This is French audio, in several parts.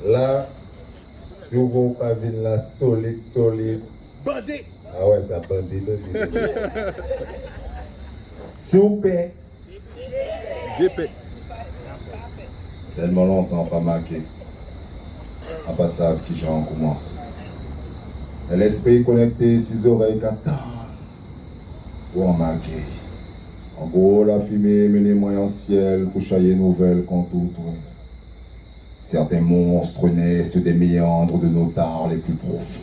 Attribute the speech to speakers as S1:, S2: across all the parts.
S1: Là, si vous pas venir là solide.
S2: Bandé.
S1: Ah ouais, ça bandit. S'il vous plaît.
S2: DP.
S1: Tellement longtemps pas marqué. À pas savent qui j'ai en commencé. L'esprit connecté, six oreilles qu'attendent. Ou en marqué. En gros, la fumée met les moyens en ciel pour chailler nouvelles qu'on tout. Certains monstres naissent des méandres de nos tares les plus profonds.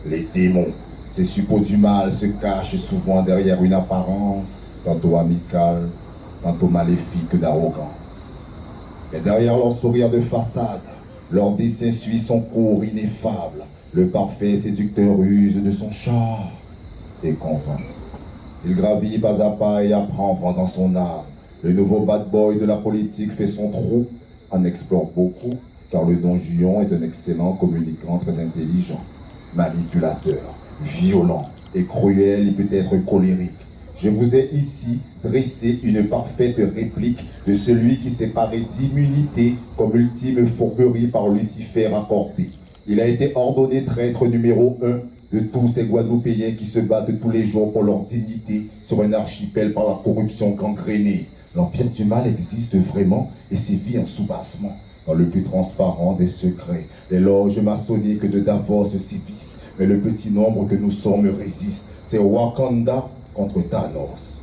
S1: Les démons, ces suppôts du mal, se cachent souvent derrière une apparence, tantôt amicale, tantôt maléfique d'arrogance. Mais derrière leur sourire de façade, leur dessin suit son cours ineffable. Le parfait séducteur use de son char et convainc. Il gravit pas à pas et apprend vent dans son âme. Le nouveau bad boy de la politique fait son trou, en explore beaucoup, car le Don Juan est un excellent communicant très intelligent, manipulateur, violent et cruel et peut-être colérique. Je vous ai ici dressé une parfaite réplique de celui qui s'est paré d'immunité comme ultime fourberie par Lucifer accordé. Il a été ordonné traître numéro 1 de tous ces Guadeloupéens qui se battent tous les jours pour leur dignité sur un archipel par la corruption gangrénée. L'empire du mal existe vraiment et sévit en soubassement. Dans le plus transparent des secrets, les loges maçonniques de Davos sévissent, mais le petit nombre que nous sommes résiste. C'est Wakanda contre Thanos.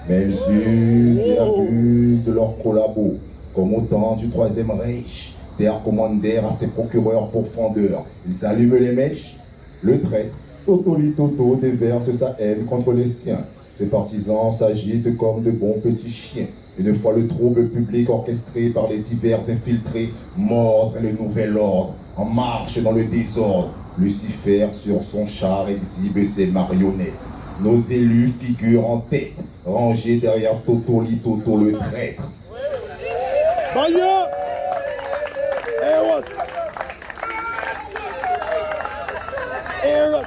S1: Mais ils usent et abusent de leurs collabos, comme au temps du Troisième Reich. Der Commander à ses procureurs pourfendeurs. Ils allument les mèches. Le traître, Totoli Toto, déverse sa haine contre les siens. Ses partisans s'agitent comme de bons petits chiens. Une fois le trouble public orchestré par les divers infiltrés, mordre le nouvel ordre, en marche dans le désordre. Lucifer sur son char exhibe ses marionnettes. Nos élus figurent en tête, rangés derrière Totoli Toto le traître.
S2: Baya. Eros. Eros.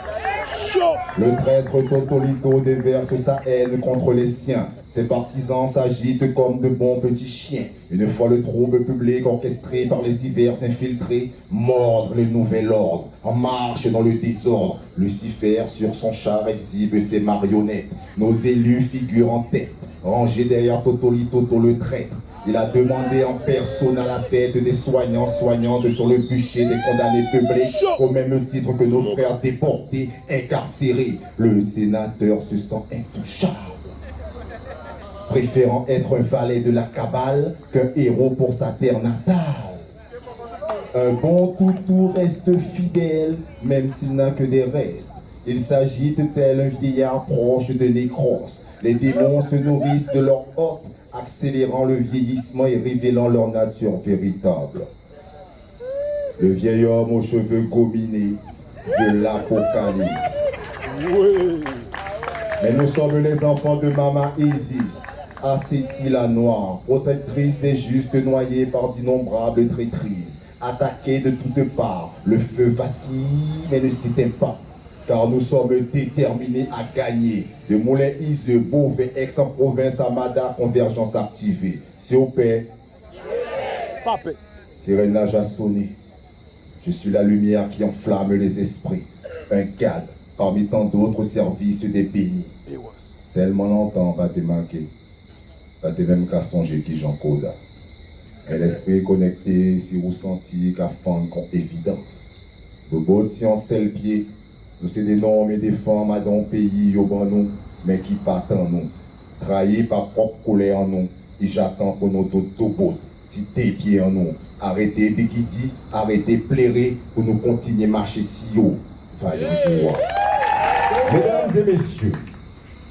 S2: Chaud.
S1: Le traître Totolito déverse sa haine contre les siens. Ses partisans s'agitent comme de bons petits chiens. Une fois le trouble public orchestré par les divers infiltrés, mordre le nouvel ordre, en marche dans le désordre. Lucifer sur son char exhibe ses marionnettes. Nos élus figurent en tête, rangés derrière Totolito le traître. Il a demandé en personne à la tête des soignants, soignantes sur le bûcher des condamnés publics, au même titre que nos frères déportés, incarcérés. Le sénateur se sent intouchable, préférant être un valet de la cabale qu'un héros pour sa terre natale. Un bon toutou reste fidèle, même s'il n'a que des restes. Il s'agite tel un vieillard proche de Nécros. Les démons se nourrissent de leur hôte, accélérant le vieillissement et révélant leur nature véritable. Le vieil homme aux cheveux gominés de l'Apocalypse.
S2: Oui.
S1: Mais nous sommes les enfants de Mama Isis, Assétie la noire, protectrice des justes noyés par d'innombrables traîtrises. Attaqués de toutes parts, le feu vacille mais ne s'éteint pas. Car nous sommes déterminés à gagner. De Moulin-Is de Beauvais, Aix-en-Province à Mada, convergence activée. S'il vous plaît.
S2: Papé.
S1: Sirénage a sonné. Je suis la lumière qui enflamme les esprits. Un cadre parmi tant d'autres services des bénis. Tellement longtemps, pas te manquer. Pas te même qu'à songer qui j'en code. Et l'esprit connecté, si vous sentiez qu'à fond qu'on évidence. De beaux si on sait le pied. Nous c'est des normes et des femmes à dans pays au bon nous, mais qui partent en nous. Trahis par propre colère en nous. Et j'attends pour notre autobot, si tes pieds en nous. Arrêtez Bigidi, arrêtez plairer pour nous continuer à marcher si haut. Vaillant joie. Mesdames et messieurs,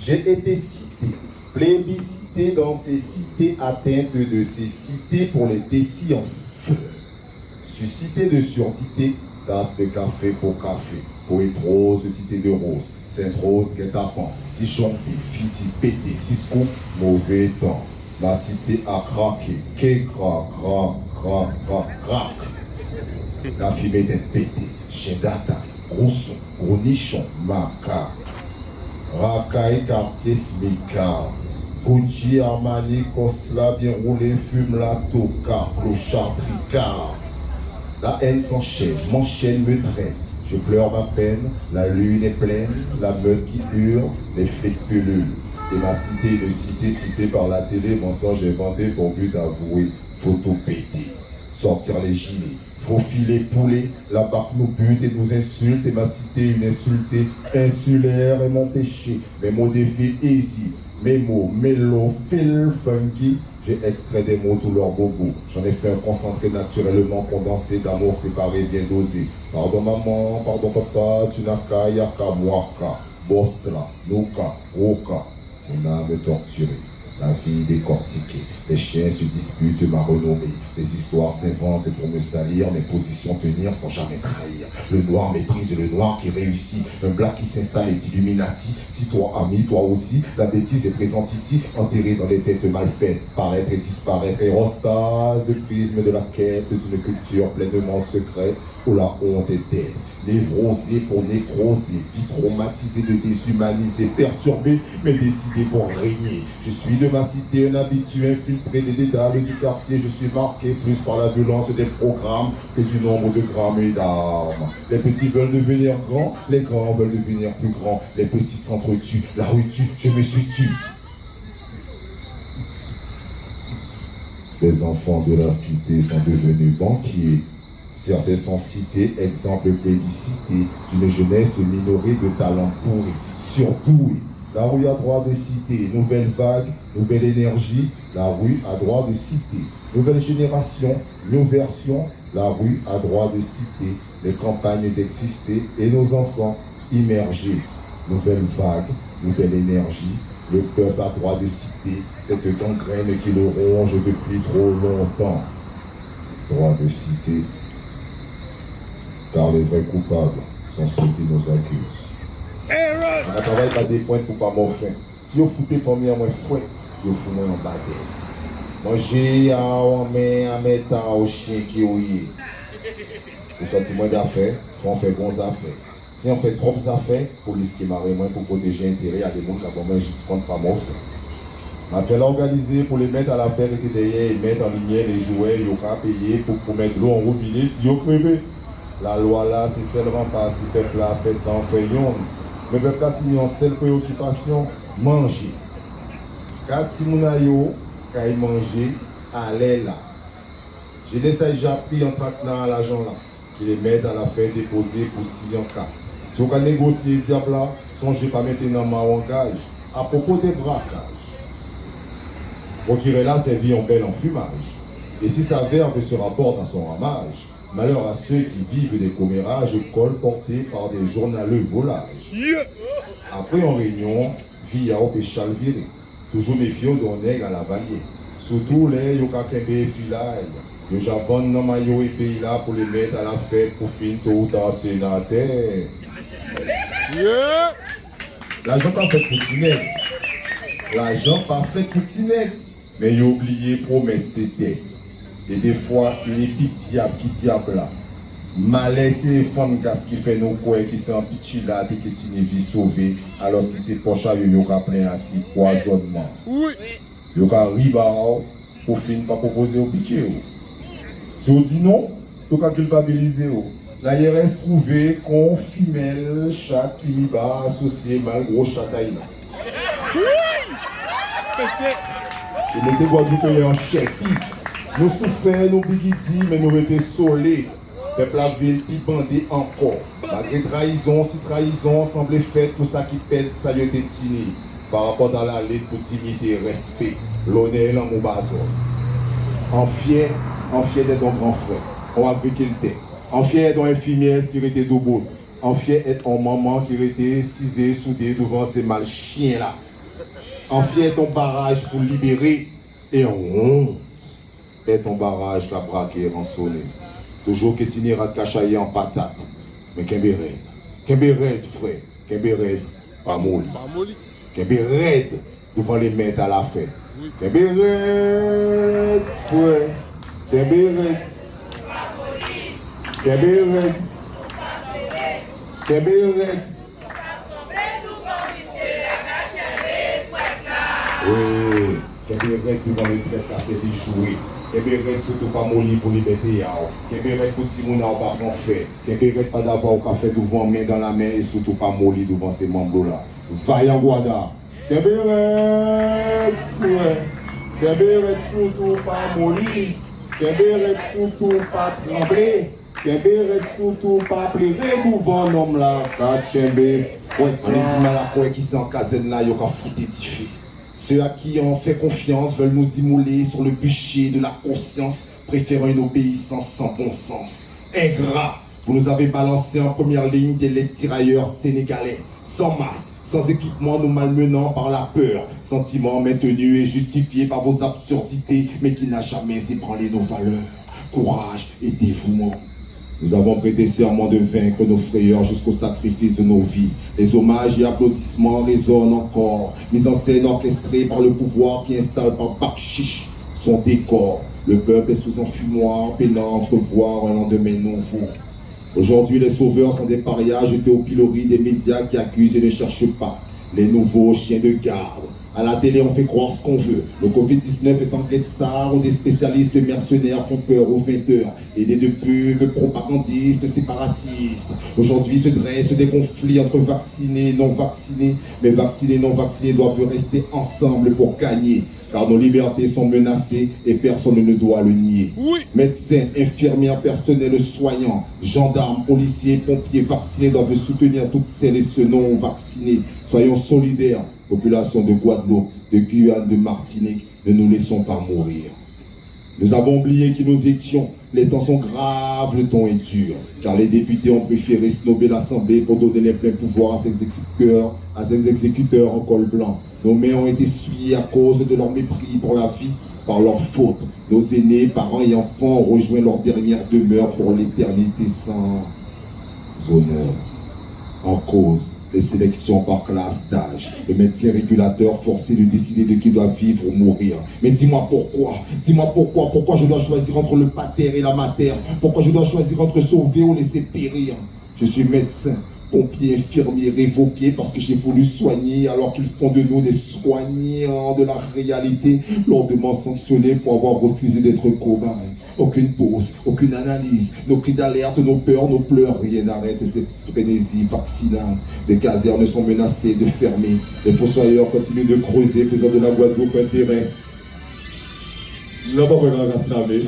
S1: j'ai été cité, plébiscité dans ces cités atteintes de ces cités pour les décis en feu. Suscité de surdité, tasse de café pour café. Poète rose, cité de rose, Sainte-Rose, guet-apens, disjoncté, fusil pété, Cisco, mauvais temps. La cité a craqué, crac, crac. La fumée d'être pétée, chien d'attaque, gros son, gros nichon, maca. Racaille, quartier, smicard. Gucci, Armani, Cosla, bien roulé, fume la toca, clochard, tricard. La haine s'enchaîne, m'enchaîne, me traîne. Je pleure ma peine, la lune est pleine, la meute qui hurle, les flics pullulent. Et ma cité, une cité citée par la télé, mensonge inventé pour but avoué, faut tout péter. Sortir les gilets, faufiler, poulet, la barque nous bute et nous insulte, et ma cité une insultée, insulaire est mon péché, mes mots défient easy, mes mots, mélo, feel, funky, j'ai extrait des mots tous leurs bobos, j'en ai fait un concentré naturellement condensé d'amour séparé bien dosé. Pardon maman, pardon papa, tu n'as qu'à, yaka, moaka, bossla, nouka, roka, mon âme torturée. La vie décortiquée, les chiens se disputent ma renommée, les histoires s'inventent pour me salir, mes positions tenir sans jamais trahir. Le noir méprise le noir qui réussit, un black qui s'installe est Illuminati. Si toi ami, toi aussi, la bêtise est présente ici, enterrée dans les têtes mal faites, paraître et disparaître, érostase, le prisme de la quête d'une culture pleinement secrète, où la honte est d'être. Névrosé pour nécroser, vie traumatisée de déshumaniser, perturbé, mais décidé pour régner. Je suis de ma cité un habitué infiltré des dédales du quartier. Je suis marqué plus par la violence des programmes que du nombre de grammes et d'armes. Les petits veulent devenir grands, les grands veulent devenir plus grands. Les petits s'entretuent, la rue tue, je me suis tué. Les enfants de la cité sont devenus banquiers. Certains sont cités, exemples plébiscités d'une jeunesse minorée de talents pourris, surdoués. La rue a droit de citer, nouvelle vague, nouvelle énergie, la rue a droit de citer. Nouvelle génération, nouvelle version, la rue a droit de citer. Les campagnes d'exister et nos enfants immergés. Nouvelle vague, nouvelle énergie, le peuple a droit de citer cette gangrène qui le ronge depuis trop longtemps. Droit de citer. Car les vrais coupables sont ceux qui nous accusent. On travaille pas des points pour pas m'offrir. Si vous foutez pour moi, moi fouet, vous foutez moi en bas d'elle. Manger à mettre au chien qui est ouillé. Pour sortir moins d'affaires, on fait bons affaires. Si on fait trop d'affaires, police qui marre moins pour protéger l'intérêt à des gens qui ont juste contre pas m'offrir. On a fait l'organiser pour les mettre à l'affaire et derrière et mettre en lumière les jouets, ils ont qu'à payer pour mettre l'eau en robinet si ils ont crevé. La loi là, c'est seulement pas si le peuple a fait en fayon. Le peuple a tenu en seule préoccupation, manger. Quand si mon ayo, quand il manger, allez là. J'ai déjà pris en tractant à l'argent là, qui les mettent à la fin déposer pour 6 en cas. Si on a négocié diable là, songez pas maintenant ma engage. À propos des braquages, on dirait là c'est en bel enfumage. Et si sa verve se rapporte à son ramage, malheur à ceux qui vivent des commérages, colportés par des journaleux volages. Après en réunion, via au péchal viré, toujours méfiant d'un nègre à la valier. Surtout les yokakembe filaille, le Japon n'a maillot et pays là pour les mettre à la fête pour finir tout à sénateur. L'argent pas fait pour Tineg. L'argent pas fait pour Tineg. Mais il a oublié promesse c'était. Et des fois, il est pitiable qui diable là. Malais, c'est les femmes qui fait nos couilles, qui sont en pitié là, et qui ont une vie sauvée, alors que c'est poche à eux, ils ont plein à six poisonnement. Oui. Ils ont arrivé pour finir par proposer au pitié. Si on dit non, ils ont culpabiliser. La IRS trouvé qu'on femelle, chat, qui va associé mal gros chat à il. Oui. Il était Guadeloupe en chef. Nous souffrons, nous bigidis, mais nous étions solés. Peuple la ville, puis bandé encore. Malgré trahison, si trahison semblait faite, tout ça qui pète, ça y est destiné. Par rapport à la lettre pour dignité, respect, l'honneur, l'amour bazon. En fier d'être un grand frère, on a briqué le thé. En fier d'être infirmière qui était debout. En fier d'être un maman qui était cisée, soudée devant ces mal chiens là. En fier ton barrage pour libérer et on est ton barrage qui a braqué et rançonné. Toujours que tu n'iras te cachailler en patate. Mais qu'un béret, frère, qu'un béret, pas molli. Qu'un béret devant les mettre à la fête. Qu'un béret, frère, qu'un béret. Qu'un béret. Qu'un béret. Oui, qu'un béret devant les traits cassés des jouets. Kemberet surtout pas molli pour liberté. Kemberet pour si moun n'a pas fait. Kemberet pas d'avoir au café devant main dans la main et surtout pas molli devant ces membres là. Vaillant Guada. Kemberet, Kemberet surtout pas molli. Kemberet surtout pas trembler. Kemberet surtout pas pleurer devant l'homme là. Kachembe. On est dit mal à quoi qui s'en caserne là, y'a qu'à foutre édifié. Ceux à qui on fait confiance veulent nous immoler sur le bûcher de la conscience, préférant une obéissance sans bon sens. Ingrats, vous nous avez balancé en première ligne des tirailleurs sénégalais, sans masque, sans équipement, nous malmenant par la peur. Sentiment maintenu et justifié par vos absurdités, mais qui n'a jamais ébranlé nos valeurs. Courage et dévouement. Nous avons prêté serment de vaincre nos frayeurs jusqu'au sacrifice de nos vies. Les hommages et applaudissements résonnent encore, mis en scène orchestrés par le pouvoir qui installe par Bakchiche son décor. Le peuple est sous un fumoir, peinant entrevoir un lendemain nouveau. Aujourd'hui, les sauveurs sont des parias jetés au pilori des médias qui accusent et ne cherchent pas. Les nouveaux chiens de garde. À la télé, on fait croire ce qu'on veut. Le Covid-19 est en pleine star où des spécialistes mercenaires font peur aux 20h. Aidés de pubs, propagandistes, séparatistes. Aujourd'hui se dressent des conflits entre vaccinés et non vaccinés. Mais vaccinés et non vaccinés doivent rester ensemble pour gagner. Car nos libertés sont menacées et personne ne doit le nier.
S2: Oui.
S1: Médecins, infirmières, personnels soignants, gendarmes, policiers, pompiers vaccinés doivent soutenir toutes celles et ceux non vaccinés. Soyons solidaires, population de Guadeloupe, de Guyane, de Martinique, ne nous laissons pas mourir. Nous avons oublié qui nous étions. Les temps sont graves, le temps est dur. Car les députés ont préféré snober l'Assemblée pour donner les pleins pouvoirs à ces exécuteurs en col blanc. Nos mains ont été souillées à cause de leur mépris pour la vie, par leur faute. Nos aînés, parents et enfants ont rejoint leur dernière demeure pour l'éternité sans honneur. En cause, les sélections par classe d'âge. Le médecin régulateur forcé de décider de qui doit vivre ou mourir. Mais dis-moi pourquoi je dois choisir entre le pater et la mater? Pourquoi je dois choisir entre sauver ou laisser périr? Je suis médecin, pompier, infirmier, révoqué parce que j'ai voulu soigner alors qu'ils font de nous des soignants de la réalité, lourdement sanctionnés pour avoir refusé d'être cobayes. Aucune pause, aucune analyse, nos cris d'alerte, nos peurs, nos pleurs, rien n'arrête cette frénésie vaccinale. Les casernes sont menacées de fermer, les fossoyeurs continuent de creuser, faisant de la Guadeloupe un terrain. Là-bas, on va se laver.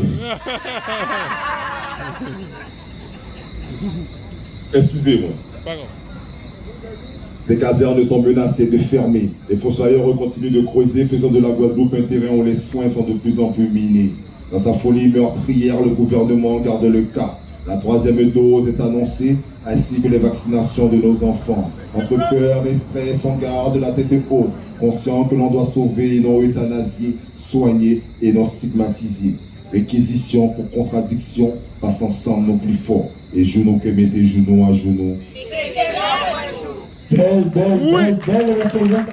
S1: Excusez-moi. Les casernes sont menacées de fermer, les fossoyeurs continuent de creuser, faisant de la Guadeloupe un terrain où les soins sont de plus en plus minés. Dans sa folie meurtrière, le gouvernement garde le cap. La 3e dose est annoncée, ainsi que les vaccinations de nos enfants. Entre peur et stress, on garde la tête haute, conscient que l'on doit sauver et non euthanasier, soigner et non stigmatiser. Réquisition pour contradiction, passe ensemble non plus fort. Et genoux que mettez genoux à genoux.
S3: Belle représentation.